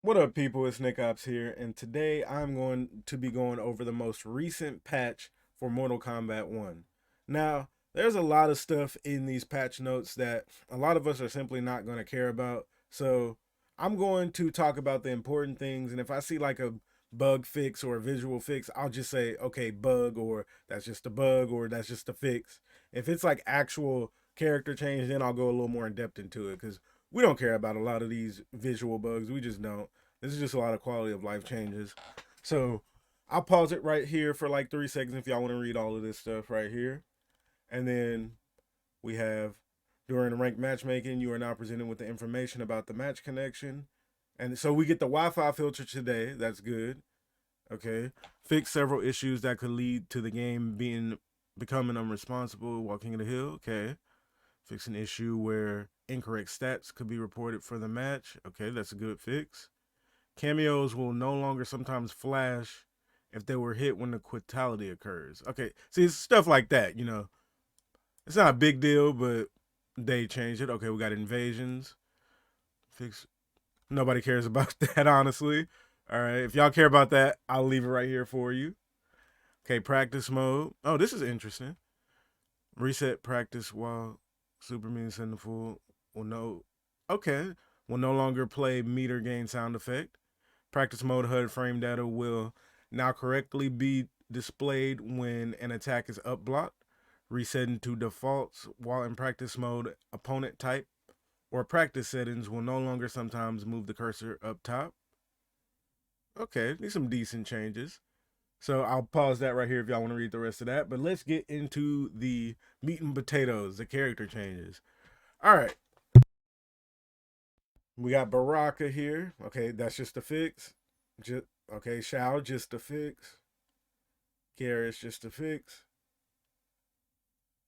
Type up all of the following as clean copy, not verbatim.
What up, people? It's Nickopz here, and today I'm going to be going over the most recent patch for Mortal Kombat 1. Now, there's a lot of stuff in these patch notes that a lot of us are simply not going to care about, so I'm going to talk about the important things, and if I see like a bug fix or a visual fix, I'll just say, okay, bug, or that's just a bug, or that's just a fix. If it's like actual character change, then I'll go a little more in depth into it, because we don't care about a lot of these visual bugs. We just don't. This is just a lot of quality of life changes. So I'll pause it right here for like 3 seconds if y'all want to read all of this stuff right here. And then we have during ranked matchmaking, you are now presented with the information about the match connection. And so we get the Wi-Fi filter today. That's good. Okay. Fix several issues that could lead to the game becoming unresponsible, walking the hill. Okay. Fix an issue where incorrect stats could be reported for the match. Okay, that's a good fix. Cameos will no longer sometimes flash if they were hit when the fatality occurs. Okay, see, it's stuff like that. It's not a big deal, but they changed it. Okay, we got invasions. Fix. Nobody cares about that, honestly. All right, if y'all care about that, I'll leave it right here for you. Okay, practice mode. Oh, this is interesting. Reset practice while super means send the full will no. Okay, will no longer play meter gain sound effect. Practice mode HUD frame data will now correctly be displayed when an attack is up blocked. Resetting to defaults while in practice mode, opponent type or practice settings will no longer sometimes move the cursor up top. Okay, these some decent changes. So I'll pause that right here if y'all want to read the rest of that. But let's get into the meat and potatoes, the character changes. All right, we got Baraka here. Okay, that's just a fix. Just okay, Shao just a fix. Garrett's just a fix.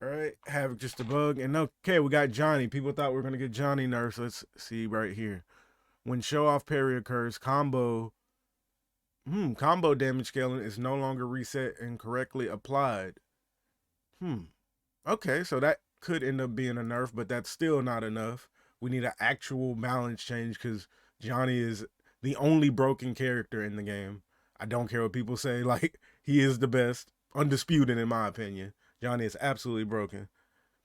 All right, have just a bug. And okay, we got Johnny. People thought we were gonna get Johnny nerfs. Let's see right here. When show off parry occurs, combo damage scaling is no longer reset and correctly applied. Hmm. Okay, so that could end up being a nerf, but that's still not enough. We need an actual balance change because Johnny is the only broken character in the game. I don't care what people say. Like, he is the best, undisputed in my opinion. Johnny is absolutely broken.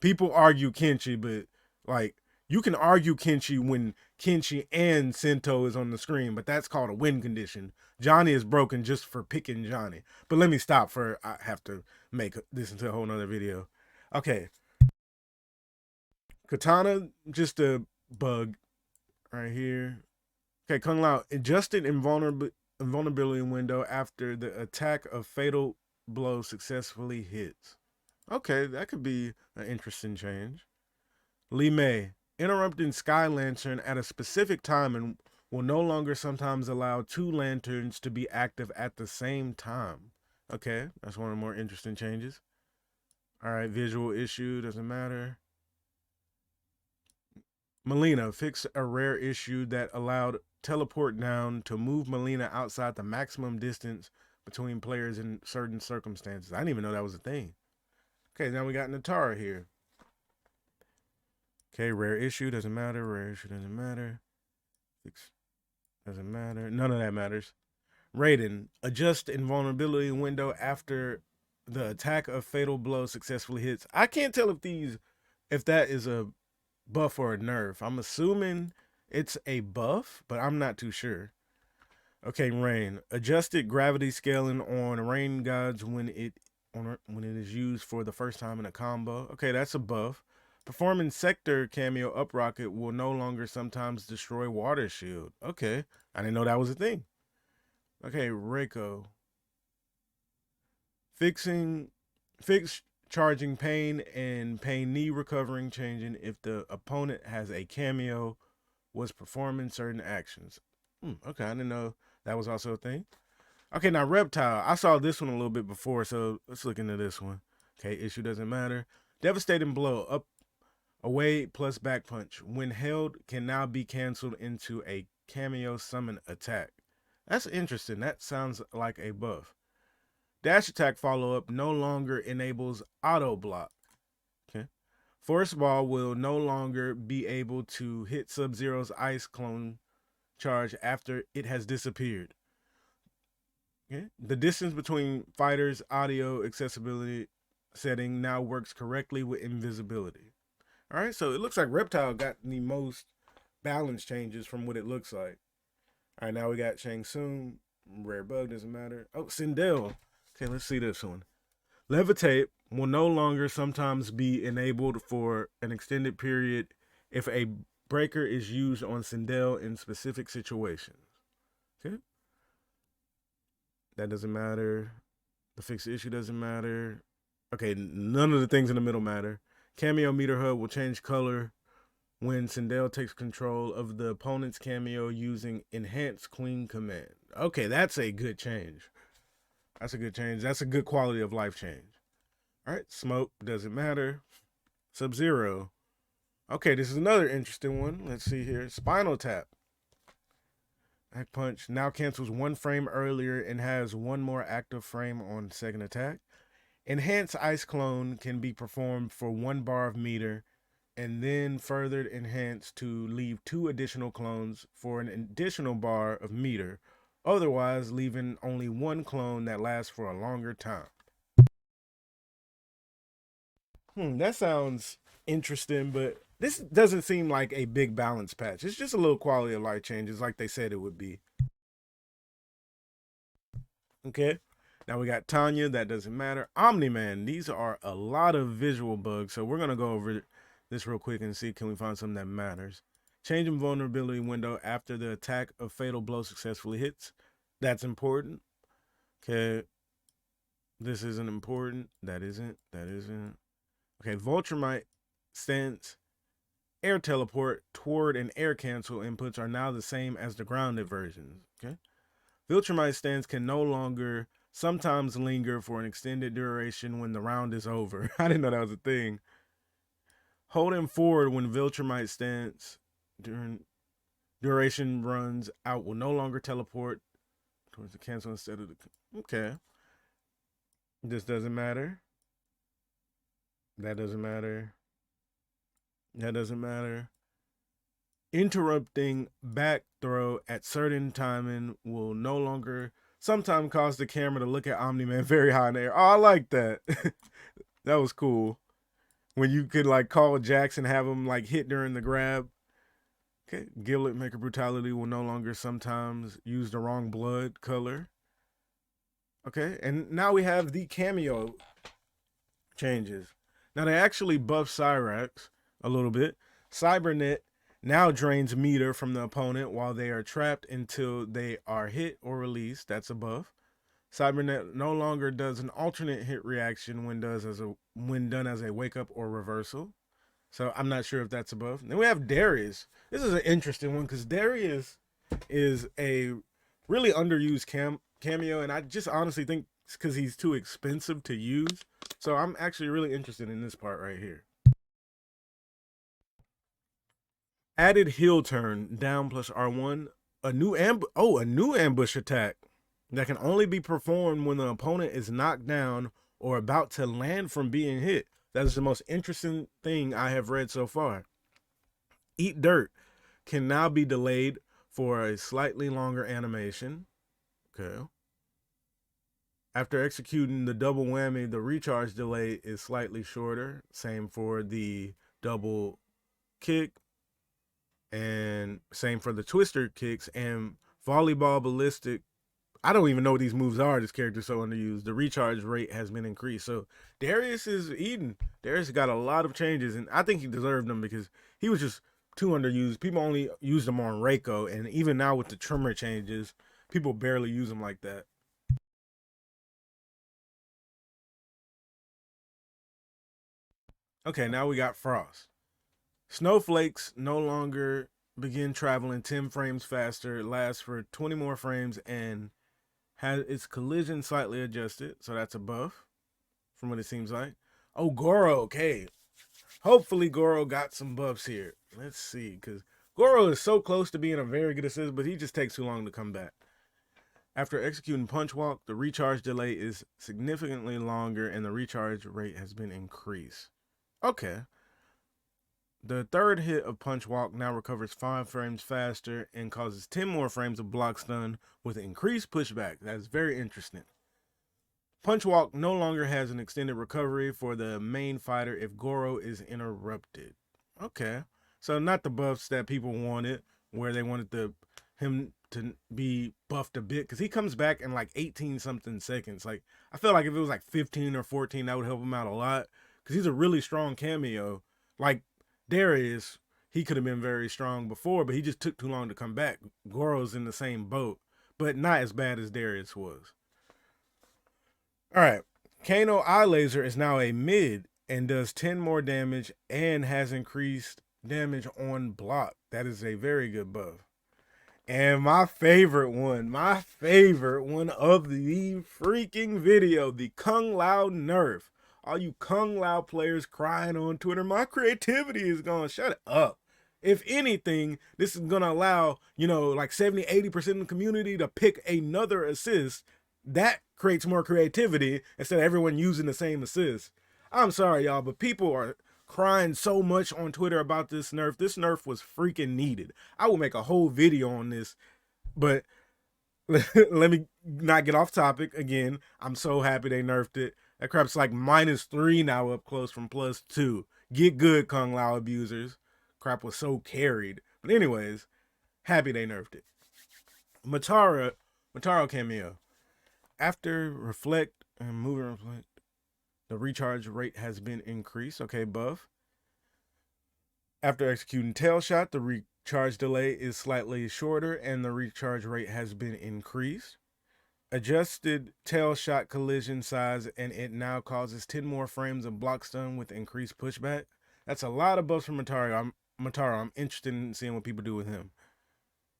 People argue Kenshi, but like, you can argue Kenshi when Kenshi and Sento is on the screen, but that's called a win condition. Johnny is broken just for picking Johnny. But let me stop for I have to make this into a whole nother video. Okay, Katana, just a bug right here. Okay, Kung Lao, adjusted invulnerability window after the attack of fatal blow successfully hits. Okay, that could be an interesting change. Lee May, interrupting Sky Lantern at a specific time and will no longer sometimes allow two lanterns to be active at the same time. Okay, that's one of the more interesting changes. All right, visual issue, doesn't matter. Melina fixed a rare issue that allowed teleport down to move Melina outside the maximum distance between players in certain circumstances. I didn't even know that was a thing. Okay, now we got Natara here. Okay, rare issue doesn't matter. Rare issue doesn't matter. Fix doesn't matter. None of that matters. Raiden, adjust invulnerability window after the attack of fatal blow successfully hits. I can't tell if that is a buff or a nerf. I'm assuming it's a buff, but I'm not too sure. Okay, Rain. Adjusted gravity scaling on rain gods when it is used for the first time in a combo. Okay, that's a buff. Performing sector cameo up rocket will no longer sometimes destroy water shield. Okay, I didn't know that was a thing. Okay, Reiko. Fixing fix charging pain and pain knee recovering changing if the opponent has a cameo was performing certain actions. Okay, I didn't know that was also a thing. Okay, now Reptile. I saw this one a little bit before, so let's look into this one. Okay, issue doesn't matter. Devastating blow up away plus back punch. When held, can now be canceled into a cameo summon attack. That's interesting. That sounds like a buff. Dash attack follow up no longer enables auto block. Okay. Force ball will no longer be able to hit Sub Zero's ice clone charge after it has disappeared. Okay. The distance between fighters' audio accessibility setting now works correctly with invisibility. All right, so it looks like Reptile got the most balance changes from what it looks like. All right, now we got Shang Tsung. Rare bug, doesn't matter. Oh, Sindel. Okay, let's see this one. Levitate will no longer sometimes be enabled for an extended period if a breaker is used on Sindel in specific situations. Okay. That doesn't matter. The fixed issue doesn't matter. Okay, none of the things in the middle matter. Kameo meter hub will change color when Sindel takes control of the opponent's Kameo using enhanced queen command. Okay, that's a good change. That's a good change. That's a good quality of life change. All right, smoke doesn't matter. Sub-Zero. Okay, this is another interesting one. Let's see here. Spinal Tap. Hack Punch now cancels one frame earlier and has one more active frame on second attack. Enhanced Ice Clone can be performed for 1 bar of meter and then further enhanced to leave 2 additional clones for an additional bar of meter, otherwise leaving only 1 clone that lasts for a longer time. That sounds interesting, but this doesn't seem like a big balance patch. It's just a little quality of life changes like they said it would be. Okay. Now we got Tanya, that doesn't matter. Omni-Man, these are a lot of visual bugs, so we're going to go over this real quick and see can we find something that matters. Changing vulnerability window after the attack of Fatal Blow successfully hits. That's important. Okay. This isn't important. That isn't. Okay, Vulturemite stance, air teleport, toward, and air cancel inputs are now the same as the grounded versions. Okay. Vulturemite stance can no longer sometimes linger for an extended duration when the round is over. I didn't know that was a thing. Holding forward when Vulturemite stance during duration runs out will no longer teleport towards the cancel instead of the... Okay. This doesn't matter. That doesn't matter. That doesn't matter. Interrupting back throw at certain timing will no longer sometimes cause the camera to look at Omni-Man very high in the air. Oh, I like that. That was cool. When you could like call Jackson, have him like hit during the grab. Okay. Gillet Maker Brutality will no longer sometimes use the wrong blood color. Okay. And now we have the Kameo changes. Now they actually buff Cyrax a little bit. Cybernet now drains meter from the opponent while they are trapped until they are hit or released. That's a buff. Cybernet no longer does an alternate hit reaction when done as a wake up or reversal. So I'm not sure if that's a buff. Then we have Darius. This is an interesting one because Darius is a really underused cameo, and I just honestly think it's because he's too expensive to use. So I'm actually really interested in this part right here. Added heel turn, down plus R1. A new ambush attack that can only be performed when the opponent is knocked down or about to land from being hit. That is the most interesting thing I have read so far. Eat Dirt can now be delayed for a slightly longer animation. Okay. After executing the double whammy, the recharge delay is slightly shorter. Same for the double kick. And same for the twister kicks and volleyball ballistic. I don't even know what these moves are. This character's so underused. The recharge rate has been increased. So Darius is eating. Darius got a lot of changes, and I think he deserved them because he was just too underused. People only used him on Reiko, and even now with the Tremor changes, people barely use him like that. Okay, now we got Frost. Snowflakes no longer begin traveling 10 frames faster, lasts for 20 more frames, and has its collision slightly adjusted. So that's a buff from what it seems like. Oh, Goro, okay. Hopefully Goro got some buffs here. Let's see, because Goro is so close to being a very good assist, but he just takes too long to come back. After executing Punch Walk, the recharge delay is significantly longer and the recharge rate has been increased. Okay. The third hit of Punch Walk now recovers 5 frames faster and causes 10 more frames of block stun with increased pushback. That's very interesting. Punch Walk no longer has an extended recovery for the main fighter if Goro is interrupted. Okay. So not the buffs that people wanted, where they wanted him to be buffed a bit, because he comes back in like 18 something seconds. Like, I feel like if it was like 15 or 14, that would help him out a lot, because he's a really strong Kameo. Like Darius, he could have been very strong before, but he just took too long to come back. Goro's in the same boat, but not as bad as Darius was. All right. Kano Eye Laser is now a mid and does 10 more damage and has increased damage on block. That is a very good buff. And my favorite one of the freaking video, the Kung Lao nerf. All you Kung Lao players crying on Twitter, my creativity is gone. Shut up. If anything, this is going to allow, like 70, 80% of the community to pick another assist. That creates more creativity instead of everyone using the same assist. I'm sorry, y'all, but people are crying so much on Twitter about this nerf. This nerf was freaking needed. I will make a whole video on this, but let me not get off topic again. I'm so happy they nerfed it. That crap's like -3 now up close from +2. Get good, Kung Lao abusers. Crap was so carried. But anyways, happy they nerfed it. Mataro Kameo. After reflect and moving reflect, the recharge rate has been increased. Okay, buff. After executing tail shot, the recharge delay is slightly shorter and the recharge rate has been increased. Adjusted tail shot collision size and it now causes 10 more frames of block stun with increased pushback. That's a lot of buffs from Mataro. I'm interested in seeing what people do with him.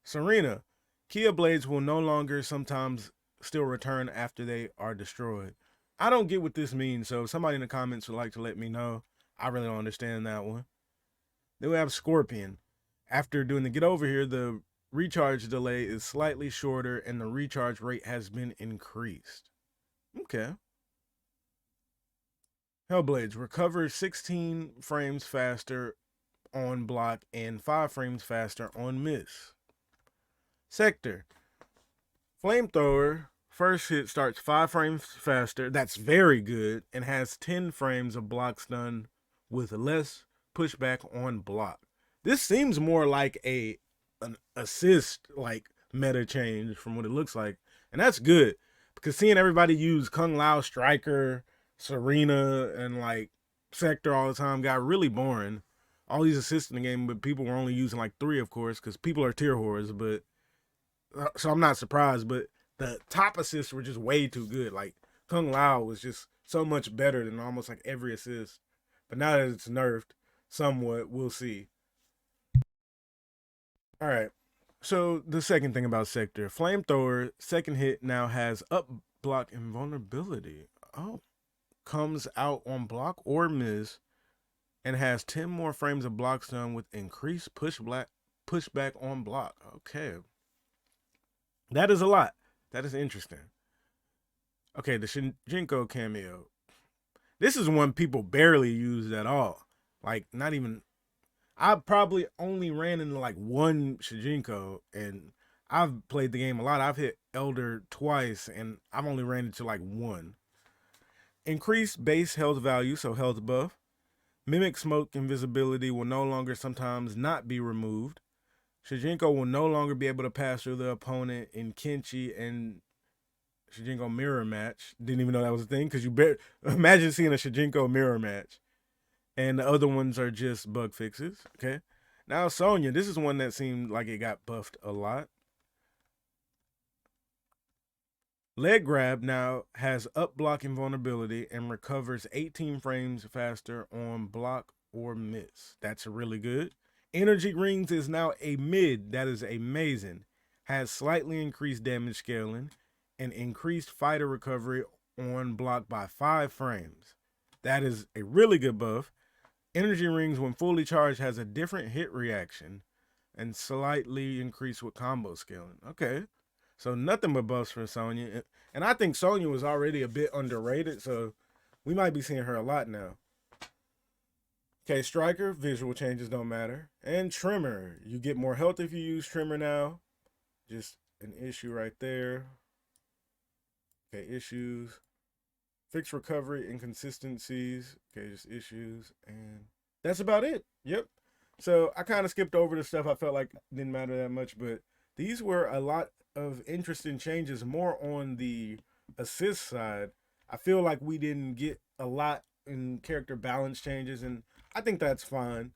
Serena. Kia blades will no longer sometimes still return after they are destroyed. I don't get what this means, so if somebody in the comments would like to let me know, I really don't understand that one. Then we have Scorpion. After doing the get over here, the recharge delay is slightly shorter and the recharge rate has been increased. Okay. Hellblades recovers 16 frames faster on block and 5 frames faster on miss. Sector. Flamethrower first hit starts 5 frames faster. That's very good. And has 10 frames of block stun with less pushback on block. This seems more like an assist like meta change from what it looks like. And that's good. Because seeing everybody use Kung Lao Striker, Serena, and like Sector all the time got really boring. All these assists in the game, but people were only using like 3, of course, because people are tier whores, but so I'm not surprised, but the top assists were just way too good. Like Kung Lao was just so much better than almost like every assist. But now that it's nerfed somewhat, we'll see. All right. So the second thing about Sector, Flamethrower second hit now has up block invulnerability. Oh, comes out on block or miss and has 10 more frames of block stun with increased pushback on block. Okay. That is a lot. That is interesting. Okay, the Shinjinko Kameo. This is one people barely used at all. Like, not even... I probably only ran into like one Shinjinko, and I've played the game a lot. I've hit Elder twice, and I've only ran into like one. Increased base health value, so health buff. Mimic smoke invisibility will no longer sometimes not be removed. Shinjinko will no longer be able to pass through the opponent in Kenshi and Shinjinko mirror match. Didn't even know that was a thing, because imagine seeing a Shinjinko mirror match. And the other ones are just bug fixes, okay? Now Sonya, this is one that seemed like it got buffed a lot. Leg grab now has up block invulnerability and recovers 18 frames faster on block or miss. That's really good. Energy rings is now a mid. That is amazing. Has slightly increased damage scaling and increased fighter recovery on block by 5 frames. That is a really good buff. Energy rings, when fully charged, has a different hit reaction and slightly increased with combo scaling. Okay. So nothing but buffs for Sonya. And I think Sonya was already a bit underrated, so we might be seeing her a lot now. Okay, striker, visual changes don't matter. And trimmer, you get more health if you use trimmer now. Just an issue right there. Okay, issues. Fix recovery inconsistencies. Okay, just issues. And that's about it. Yep. So I kind of skipped over the stuff I felt like didn't matter that much, but these were a lot of interesting changes, more on the assist side. I feel like we didn't get a lot in character balance changes, and I think that's fine.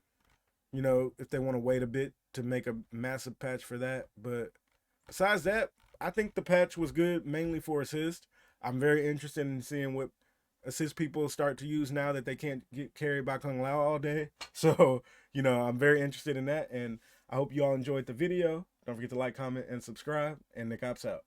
You know, if they want to wait a bit to make a massive patch for that. But besides that, I think the patch was good mainly for assist. I'm very interested in seeing what assist people start to use now that they can't get carried by Kung Lao all day. So, you know, I'm very interested in that. And I hope you all enjoyed the video. Don't forget to like, comment, and subscribe. And Nickopz out.